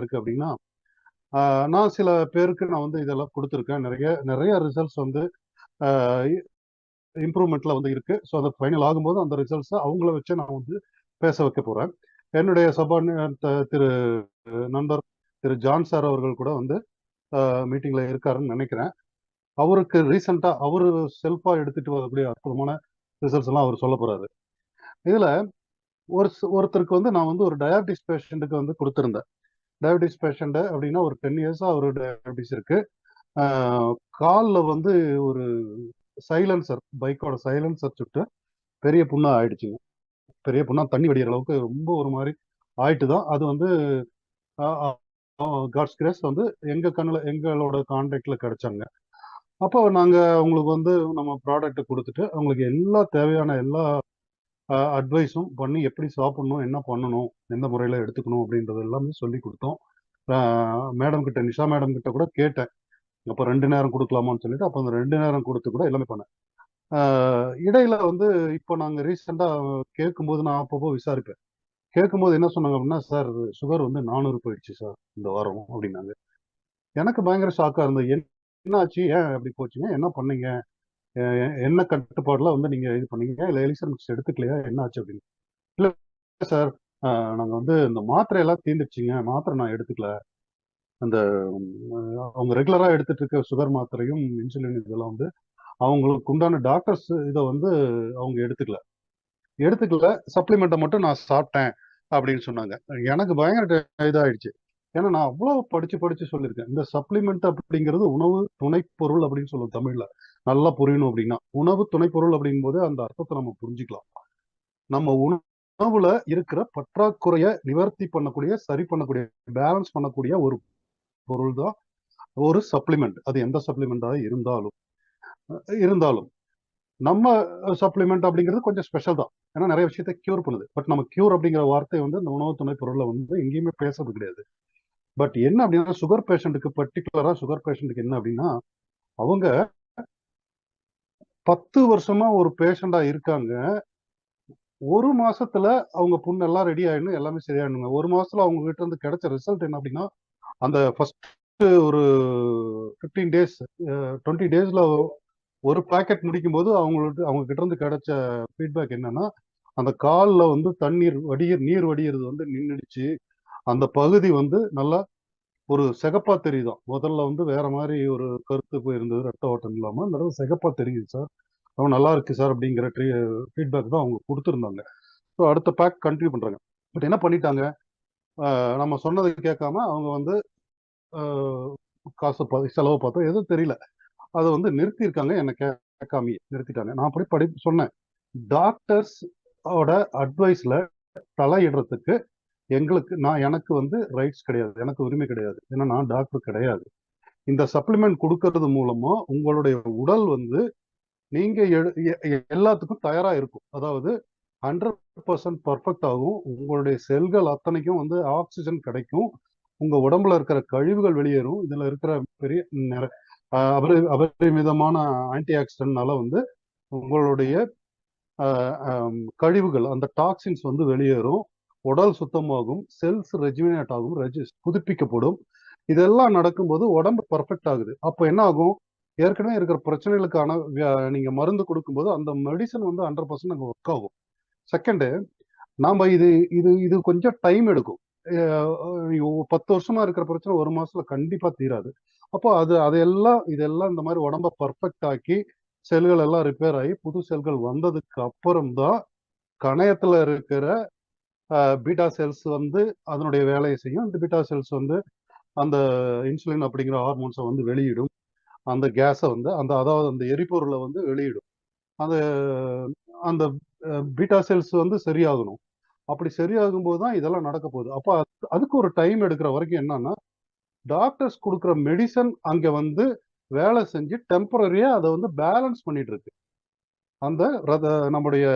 இருக்கு அப்படின்னா, நான் சில பேருக்கு நான் வந்து இதெல்லாம் கொடுத்துருக்கேன். நிறைய நிறைய ரிசல்ட்ஸ் வந்து இம்ப்ரூவ்மெண்ட்ல வந்து இருக்கு. ஸோ அது ஃபைனல் ஆகும்போது அந்த ரிசல்ட்ஸை அவங்கள வச்சு நான் வந்து பேச வைக்க போறேன். என்னுடைய திரு நண்பர் திரு ஜான் சார் அவர்கள் கூட வந்து மீட்டிங்ல இருக்காருன்னு நினைக்கிறேன். அவருக்கு ரீசெண்டா அவரு செல்ஃபா எடுத்துட்டு வரக்கூடிய அற்புதமான ரிசல்ட்ஸ் எல்லாம் அவர் சொல்ல போறாரு. இதுல ஒருத்தருக்கு வந்து நான் வந்து ஒரு டயாபிட்டிஸ் பேஷண்ட்டுக்கு வந்து கொடுத்திருந்தேன். டயாபிட்டிஸ் பேஷண்ட் அப்படின்னா ஒரு 10 இயர்ஸா அவரு டயாபிட்டிஸ் இருக்கு. கால்ல வந்து ஒரு சைலன்சர், பைக்கோட சைலன்சர் சுட்டு பெரிய புண்ணா ஆயிடுச்சுங்க. பெரிய புண்ணா தண்ணி வடிகிற அளவுக்கு ரொம்ப ஒரு மாதிரி ஆயிட்டு தான் அது வந்து காட்ஸ் கிரேஸ் வந்து எங்களோட கான்டாக்ட்ல கிடைச்சாங்க. அப்போ நாங்க அவங்களுக்கு வந்து நம்ம ப்ராடக்ட் கொடுத்துட்டு அவங்களுக்கு எல்லா தேவையான எல்லா அட்வைஸும் பண்ணி எப்படி சாப்பிடணும், என்ன பண்ணணும், எந்த முறையில் எடுத்துக்கணும் அப்படின்றது எல்லாமே சொல்லி கொடுத்தோம். மேடம் கிட்ட, நிஷா மேடம் கிட்ட கூட கேட்டேன். அப்போ 2 நேரம் கொடுக்கலாமான்னு சொல்லிட்டு அப்போ அந்த 2 நேரம் கொடுத்து கூட எல்லாமே பண்ணேன். இடையில வந்து இப்போ நாங்கள் ரீசெண்டாக கேட்கும்போது நான் அப்பப்போ விசாரிப்பேன். கேட்கும்போது என்ன சொன்னாங்க அப்படின்னா, சார் சுகர் வந்து 400 போயிடுச்சு சார் இந்த வாரம் அப்படின்னாங்க. எனக்கு பயங்கர ஷாக்காக இருந்தது. என்ன ஆச்சு, ஏன் அப்படி போச்சுங்க, என்ன பண்ணீங்க, என்ன கட்டுப்பாடுல வந்து நீங்க இது பண்ணீங்க, இல்லை எலிசர் மிக்ஸ் எடுத்துக்கலையா, என்ன ஆச்சு அப்படின்னு. இல்லை சார், நாங்கள் வந்து இந்த மாத்திரையெல்லாம் தீர்ந்துச்சுங்க, மாத்திரை நான் எடுத்துக்கல. அந்த அவங்க ரெகுலராக எடுத்துட்டு இருக்க சுகர் மாத்திரையும் இன்சுலின் இதெல்லாம் வந்து அவங்களுக்கு உண்டான டாக்டர்ஸ் இதை வந்து அவங்க எடுத்துக்கல சப்ளிமெண்ட்டை மட்டும் நான் சாப்பிட்டேன் அப்படின்னு சொன்னாங்க. எனக்கு பயங்கர இதாயிடுச்சு. ஏன்னா நான் அவ்வளோ படிச்சு படிச்சு சொல்லியிருக்கேன். இந்த சப்ளிமெண்ட் அப்படிங்கிறது உணவு துணைப்பொருள் அப்படின்னு சொல்லுவோம் தமிழ்ல. நல்லா புரியணும் அப்படின்னா, உணவு துணைப்பொருள் அப்படிங்கும் போது அந்த அர்த்தத்தை நம்ம புரிஞ்சுக்கலாம். நம்ம உணவுல இருக்கிற பற்றாக்குறைய நிவர்த்தி பண்ணக்கூடிய, சரி பண்ணக்கூடிய, பேலன்ஸ் பண்ணக்கூடிய ஒரு பொருள் தான் ஒரு சப்ளிமெண்ட். அது எந்த சப்ளிமெண்டா இருந்தாலும் நம்ம சப்ளிமெண்ட் அப்படிங்கிறது கொஞ்சம் ஸ்பெஷல் தான். ஏன்னா நிறைய விஷயத்தை கியூர் பண்ணுது. பட் நம்ம கியூர் அப்படிங்கிற வார்த்தை வந்து இந்த உணவு துணை பொருள்ல வந்து எங்கேயுமே பேசுறது கிடையாது. பட் என்ன அப்படின்னா, சுகர் பேஷண்ட்டுக்கு பர்டிகுலரா சுகர் பேஷண்ட்டுக்கு என்ன அப்படின்னா, அவங்க 10 வருஷமா ஒரு பேஷண்டா இருக்காங்க. ஒரு மாசத்துல அவங்க புண்ணு எல்லாம் ரெடி ஆயிடணும், எல்லாமே சரியாயிடணுங்க. ஒரு மாசத்துல அவங்க கிட்ட இருந்து கிடைச்ச ரிசல்ட் என்ன அப்படின்னா, அந்த ஃபர்ஸ்ட் ஒரு 15 டேஸ் 20 டேஸ்ல ஒரு பாக்கெட் முடிக்கும் போது அவங்க கிட்ட இருந்து கிடைச்ச ஃபீட்பேக் என்னன்னா, அந்த கால்ல வந்து நீர் வடிகிறது வந்து நின்றுடுச்சு. அந்த பகுதி வந்து நல்லா ஒரு சிகப்பா தெரியுதாம். முதல்ல வந்து வேற மாதிரி ஒரு கருத்து போயிருந்தது, ரத்த ஓட்டம் இல்லாம. அந்த தடவை சிகப்பா தெரியுது சார், அவன் நல்லா இருக்கு சார் அப்படிங்கிற ஃபீட்பேக் தான் அவங்க கொடுத்துருந்தாங்க. ஸோ அடுத்த பேக் கண்டினியூ பண்றாங்க. பட் என்ன பண்ணிட்டாங்க, நம்ம சொன்னதை கேட்காம அவங்க வந்து காசு செலவு பார்த்தோம், எதுவும் தெரியல, அதை வந்து நிறுத்தியிருக்காங்க. என்ன கேட்காம நிறுத்திட்டாங்க. நான் அப்படி சொன்னேன், டாக்டர்ஸ் ஓட அட்வைஸ்ல தலையிடுறதுக்கு எனக்கு வந்து ரைட்ஸ் கிடையாது, எனக்கு உரிமை கிடையாது. ஏன்னா நான் டாக்டர் கிடையாது. இந்த சப்ளிமெண்ட் கொடுக்கறது மூலமா உங்களுடைய உடல் வந்து நீங்க எல்லாத்துக்கும் தயாரா இருக்கும். அதாவது 100% பர்ஃபெக்ட் ஆகும். உங்களுடைய செல்கள் அத்தனைக்கும் வந்து ஆக்சிஜன் கிடைக்கும். உங்க உடம்புல இருக்கிற கழிவுகள் வெளியேறும். இதுல இருக்கிற பெரிய அபரிமிதமான ஆன்டி ஆக்சிடென்ட்னால வந்து உங்களுடைய கழிவுகள், அந்த டாக்ஸின்ஸ் வந்து வெளியேறும். உடல் சுத்தமாகும், செல்ஸ் ரெஜுவினேட் ஆகும், புதுப்பிக்கப்படும். இதெல்லாம் நடக்கும்போது உடம்பு பர்ஃபெக்ட் ஆகுது. அப்போ என்ன ஆகும், ஏற்கனவே இருக்கிற பிரச்சனைகளுக்கான நீங்க மருந்து கொடுக்கும்போது அந்த மெடிசன் வந்து 100% அங்கே ஒர்க் ஆகும். செகண்டு, நாம இது இது இது கொஞ்சம் டைம் எடுக்கும். 10 வருஷமா இருக்கிற பிரச்சனை ஒரு மாசத்துல கண்டிப்பா தீராது. அப்போ இதெல்லாம் இந்த மாதிரி உடம்ப பர்ஃபெக்ட் ஆக்கி செல்கள் எல்லாம் ரிப்பேர் ஆகி புது செல்கள் வந்ததுக்கு அப்புறம் தான் கணையத்துல இருக்கிற பீட்டா செல்ஸ் வந்து அதனுடைய வேலையை செய்யும். இந்த பீட்டா செல்ஸ் வந்து அந்த இன்சுலின் அப்படிங்கிற ஹார்மோன்ஸை வந்து வெளியிடும். அந்த கேஸை வந்து அதாவது அந்த எரிபொருளை வந்து வெளியிடும். அந்த அந்த பீட்டா செல்ஸ் வந்து சரியாகணும். அப்படி சரியாகும் போது தான் இதெல்லாம் நடக்க போகுது. அப்போ அதுக்கு ஒரு டைம் எடுக்கிற வரைக்கும் என்னன்னா, டாக்டர்ஸ் கொடுக்குற மெடிசன் அங்க வந்து வேலை செஞ்சு டெம்பரரியா அதை வந்து பேலன்ஸ் பண்ணிட்டு இருக்கு. அந்த நம்முடைய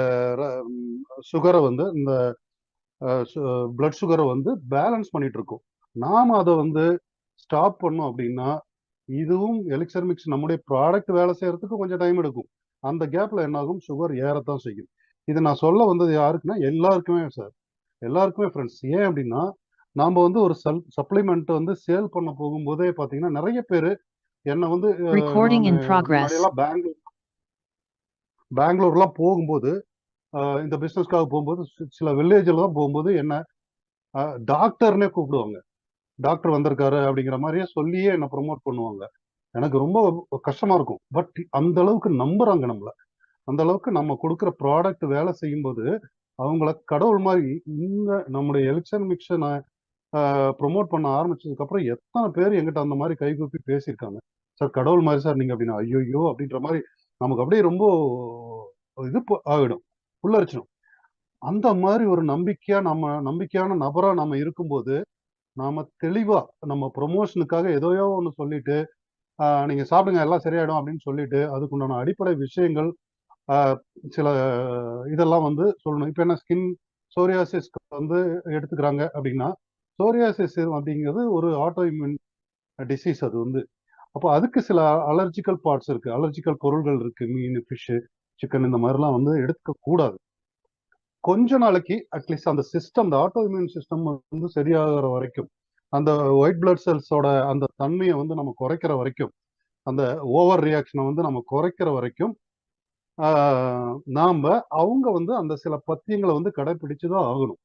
சுகரை வந்து இந்த பிளட் சுகரை வந்து பேலன்ஸ் பண்ணிட்டு இருக்கும். நாம அதை வந்து ஸ்டாப் பண்ணோம் அப்படின்னா, இதுவும் எலிக்சர் மிக்ஸ் நம்முடைய ப்ராடக்ட் வேலை செய்யறதுக்கு கொஞ்சம் டைம் எடுக்கும். அந்த கேப்ல என்ன ஆகும், சுகர் ஏறத்தான் செய்யும். இது நான் சொல்ல வந்தது யாருக்குன்னா எல்லாருக்குமே சார், எல்லாருக்குமே ஃப்ரெண்ட்ஸ். ஏன் அப்படின்னா, நாம வந்து ஒரு சப்ளிமெண்ட் வந்து சேல் பண்ண போகும்போதே பாத்தீங்கன்னா நிறைய பேரு என்ன வந்து Recording நான் in progress. முன்னாடியெல்லாம் பெங்களூர்லாம் போகும்போது இந்த பிசினஸ்க்காக போகும்போது சில வில்லேஜ்ல தான் போகும்போது என்ன டாக்டர்னே கூப்பிடுவாங்க. டாக்டர் வந்திருக்காரு அப்படிங்கிற மாதிரியே சொல்லியே என்ன ப்ரொமோட் பண்ணுவாங்க. எனக்கு ரொம்ப கஷ்டமா இருக்கும். பட் அந்த அளவுக்கு நம்புறாங்க நம்மள. அந்த அளவுக்கு நம்ம கொடுக்குற ப்ராடக்ட் வேலை செய்யும்போது அவங்கள கடவுள் மாதிரி இந்த நம்முடைய எலெக்ஷன் மிக்சனை ப்ரொமோட் பண்ண ஆரம்பிச்சதுக்கு அப்புறம் எத்தனை பேர் எங்கிட்ட அந்த மாதிரி கைகூப்பி பேசியிருக்காங்க. சார் கடவுள் மாதிரி சார் நீங்க அப்படின்னா ஐயோ அப்படின்ற மாதிரி நமக்கு அப்படியே ரொம்ப இது ஆகிடும், புல்லரிச்சிடும். அந்த மாதிரி ஒரு நம்பிக்கையான நபரா நம்ம இருக்கும்போது நாம தெளிவா நம்ம ப்ரொமோஷனுக்காக எதையோ ஒன்று சொல்லிட்டு நீங்க சாப்பிடுங்க எல்லாம் சரியாயிடும் அப்படின்னு சொல்லிட்டு அதுக்குண்டான அடிப்படை விஷயங்கள் ஆஹ் சில இதெல்லாம் வந்து சொல்லணும். இப்ப என்ன ஸ்கின் சோரியாசிஸ் வந்து எடுத்துக்கிறாங்க அப்படின்னா சோரியாசிஸ் அப்படிங்கிறது ஒரு ஆட்டோ இம்யூன் டிசீஸ். அது வந்து அப்போ அதுக்கு சில அலர்ஜிக்கல் பார்ட்ஸ் இருக்கு, அலர்ஜிக்கல் பொருள்கள் இருக்கு. மீன், ஃபிஷ், சிக்கன் இந்த மாதிரிலாம் வந்து எடுத்துக்க கூடாது. கொஞ்ச நாளைக்கு அட்லீஸ்ட் அந்த சிஸ்டம், அந்த ஆட்டோ இம்யூன் சிஸ்டம் வந்து சரியாகிற வரைக்கும், அந்த ஒயிட் பிளட் செல்ஸோட அந்த தன்மையை வந்து நம்ம குறைக்கிற வரைக்கும், அந்த ஓவர் ரியாக்ஷனை வந்து நம்ம குறைக்கிற வரைக்கும் நாம அவங்க வந்து அந்த சில பத்தியங்களை வந்து கடைபிடிச்சுதான் ஆகணும்.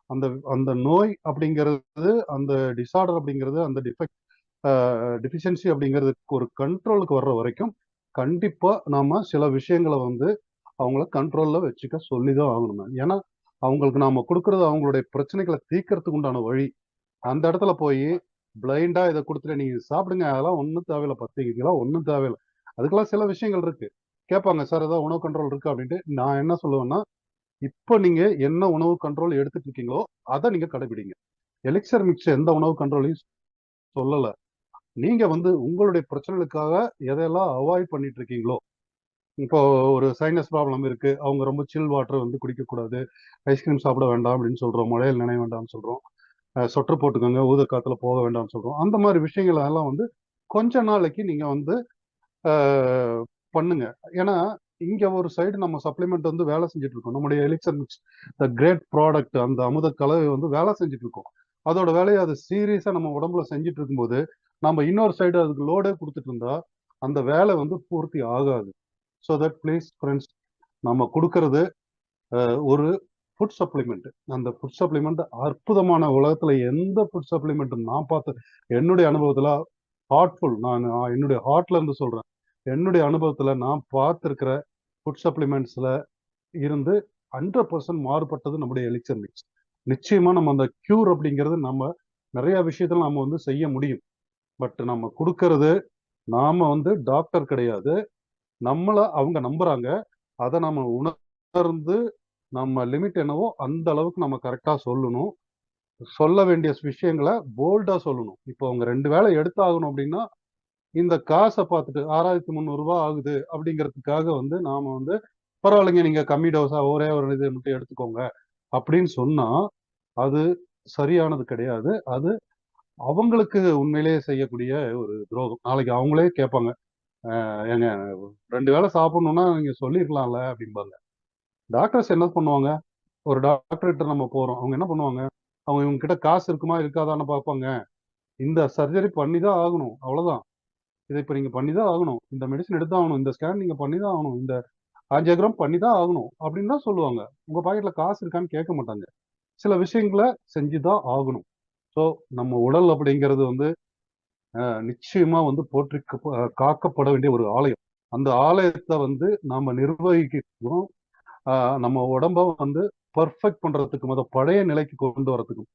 அந்த அந்த நோய் அப்படிங்கிறது, அந்த டிசார்டர் அப்படிங்கிறது, அந்த டிஃபிஷியன்சி அப்படிங்கிறதுக்கு ஒரு கண்ட்ரோலுக்கு வர்ற வரைக்கும் கண்டிப்பா நாம சில விஷயங்களை வந்து அவங்கள கண்ட்ரோல்ல வச்சுக்க சொல்லிதான் ஆகணும். ஏன்னா அவங்களுக்கு நாம கொடுக்கறது அவங்களுடைய பிரச்சனைகளை தீர்க்கறதுக்கு உண்டான வழி. அந்த இடத்துல போய் பிளைண்டா இதை கொடுத்துட்டு நீங்க சாப்பிடுங்க அதெல்லாம் ஒன்றும் தேவையில்லை, 10 கிலோ ஒன்றும் தேவையில்லை. அதுக்கெல்லாம் சில விஷயங்கள் இருக்கு. கேட்பாங்க சார் ஏதாவது உணவு கண்ட்ரோல் இருக்கு அப்படின்ட்டு. நான் என்ன சொல்லுவேன்னா, இப்போ நீங்க என்ன உணவு கண்ட்ரோல் எடுத்துட்டு இருக்கீங்களோ அதை நீங்க கடைபிடிங்க. எலிக்சர் மிக்ஸ் எந்த உணவு கண்ட்ரோலையும் சொல்லல. நீங்க வந்து உங்களுடைய பிரச்சனைகளுக்காக எதையெல்லாம் அவாய்ட் பண்ணிட்டு இருக்கீங்களோ, இப்போ ஒரு சைனஸ் ப்ராப்ளம் இருக்கு, அவங்க ரொம்ப சில் வாட்டர் வந்து குடிக்கக்கூடாது, ஐஸ்கிரீம் சாப்பிட வேண்டாம் அப்படின்னு சொல்றோம், மழையில் நினைய வேண்டாம்னு சொல்றோம், சொட்டர் போட்டுக்கோங்க, ஊத காத்துல போக வேண்டாம்னு சொல்றோம். அந்த மாதிரி விஷயங்கள் எல்லாம் வந்து கொஞ்ச நாளைக்கு நீங்க வந்து பண்ணுங்க. ஏன்னா இங்க ஒரு சைடு நம்ம சப்ளிமெண்ட் வந்து வேலை செஞ்சுட்டு இருக்கோம். நம்முடைய elixir mix the great product, அந்த அமுத கலவை வந்து வேலை செஞ்சுட்டு இருக்கோம். அதோட வேலையை அது சீரியஸா நம்ம உடம்புல செஞ்சுட்டு இருக்கும்போது நம்ம இன்னொரு சைடு அதுக்கு லோடே கொடுத்துட்டு இருந்தா அந்த வேலை வந்து பூர்த்தி ஆகாது. ஸோ தட் ப்ளீஸ் ஃப்ரெண்ட்ஸ், நம்ம கொடுக்கறது ஒரு ஃபுட் சப்ளிமெண்ட். அந்த ஃபுட் சப்ளிமெண்ட் அற்புதமான, உலகத்துல எந்த ஃபுட் சப்ளிமெண்ட் நான் பார்த்த என்னுடைய அனுபவத்துல ஹார்ட்ஃபுல், நான் என்னுடைய ஹார்ட்ல இருந்து சொல்றேன், என்னுடைய அனுபவத்துல நான் பார்த்திருக்கிற ஃபுட் சப்ளிமெண்ட்ஸ்ல இருந்து 100% மாறுபட்டது நம்முடைய எலிக்சர் மிக்ஸ். நிச்சயமா நம்ம அந்த கியூர் அப்படிங்கிறது நம்ம நிறைய விஷயத்துல நம்ம வந்து செய்ய முடியும். பட் நம்ம கொடுக்கறது, நாம வந்து டாக்டர் கிடையாது, நம்மள அவங்க நம்புறாங்க. அதை நம்ம உணர்ந்து நம்ம லிமிட் என்னவோ அந்த அளவுக்கு நம்ம கரெக்டா சொல்லணும். சொல்ல வேண்டிய விஷயங்களை போல்டா சொல்லணும். இப்போ அவங்க 2 வேளை எடுத்தாகணும் அப்படின்னா இந்த காசை பார்த்துட்டு 6,300 ரூபாய் ஆகுது அப்படிங்கிறதுக்காக வந்து நாம வந்து பரவாயில்லைங்க நீங்க கம்மி டோஸா ஒரே ஒரு இது மட்டும் எடுத்துக்கோங்க அப்படின்னு சொன்னா அது சரியானது கிடையாது. அது அவங்களுக்கு உண்மையிலேயே செய்யக்கூடிய ஒரு துரோகம். நாளைக்கு அவங்களே கேட்பாங்க, ஏங்க 2 வேளை சாப்பிடணும்னா நீங்க சொல்லிருக்கலாம்ல அப்படிம்பாங்க. டாக்டர்ஸ் என்ன பண்ணுவாங்க? ஒரு டாக்டர் கிட்ட நம்ம போறோம், அவங்க என்ன பண்ணுவாங்க? அவங்க இவங்க கிட்ட காசு இருக்குமா இருக்காதான்னு பார்ப்பாங்க. இந்த சர்ஜரி பண்ணி தான் ஆகணும், அவ்வளவுதான். இதை இப்ப நீங்க பண்ணி தான் ஆகணும், இந்த மெடிசன் எடுத்து ஆகணும், இந்த ஸ்கேன் நீங்க பண்ணி தான் ஆகணும், இந்த ஆஞ்சியோகிராம் பண்ணி தான் ஆகணும் அப்படின்னு தான் சொல்லுவாங்க. உங்க பாக்கெட்ல காசு இருக்கான்னு கேட்க மாட்டாங்க. சில விஷயங்களை செஞ்சுதான் ஆகணும். ஸோ நம்ம உடல் அப்படிங்கிறது வந்து நிச்சயமா வந்து போற்றி காக்கப்பட வேண்டிய ஒரு ஆலயம். அந்த ஆலயத்தை வந்து நாம நிர்வகிக்கணும். நம்ம உடம்ப வந்து பர்ஃபெக்ட் பண்றதுக்கு, பழைய நிலைக்கு கொண்டு வரதுக்கும்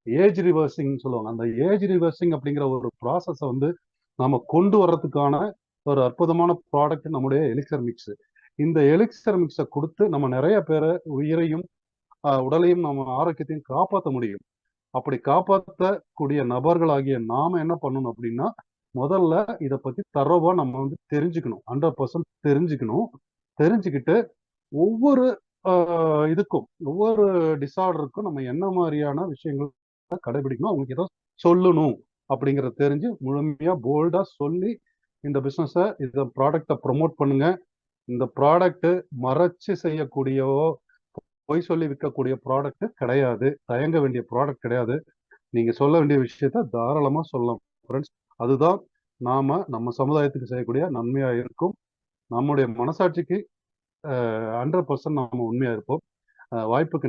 ஏஜ் ரிவர்சிங் சொல்லுவாங்க. அந்த ஏஜ் ரிவர்சிங் அப்படிங்கிற ஒரு ப்ராசஸ வந்து நாம கொண்டு வர்றதுக்கான ஒரு அற்புதமான ப்ராடக்ட் நம்முடைய எலிக்சர் மிக்ஸ். இந்த எலிக்சர் மிக்ஸை கொடுத்து நம்ம நிறைய பேரை உயிரையும் உடலையும் நம்ம ஆரோக்கியத்தையும் காப்பாற்ற முடியும். அப்படி காப்பாற்றக்கூடிய நபர்களாகிய நாம என்ன பண்ணணும் அப்படின்னா, முதல்ல இதை பத்தி தரோவா நம்ம வந்து தெரிஞ்சுக்கணும், 100% தெரிஞ்சுக்கணும். தெரிஞ்சுக்கிட்டு ஒவ்வொரு இதுக்கும், ஒவ்வொரு டிசார்டருக்கும் நம்ம என்ன மாதிரியான விஷயங்கள் கடைபிடிக்கணும், அவங்களுக்கு ஏதோ சொல்லணும் அப்படிங்கறத தெரிஞ்சு முழுமையா போல்டா சொல்லி இந்த பிசினஸ, இந்த ப்ராடக்டை ப்ரொமோட் பண்ணுங்க. இந்த ப்ராடக்ட் மறைச்சு செய்யக்கூடியவோ பொய் சொல்லி விற்கக்கூடிய ப்ராடக்ட் கிடையாது, தயங்க வேண்டிய ப்ராடக்ட் கிடையாது. நீங்க சொல்ல வேண்டிய விஷயத்த தாராளமா சொல்லலாம் ஃப்ரெண்ட்ஸ். அதுதான் நம்ம சமுதாயத்துக்கு செய்யக்கூடிய நன்மையா இருக்கும். நம்முடைய மனசாட்சிக்கு 100% நாம உண்மையா இருப்போம். வாய்ப்புக்கு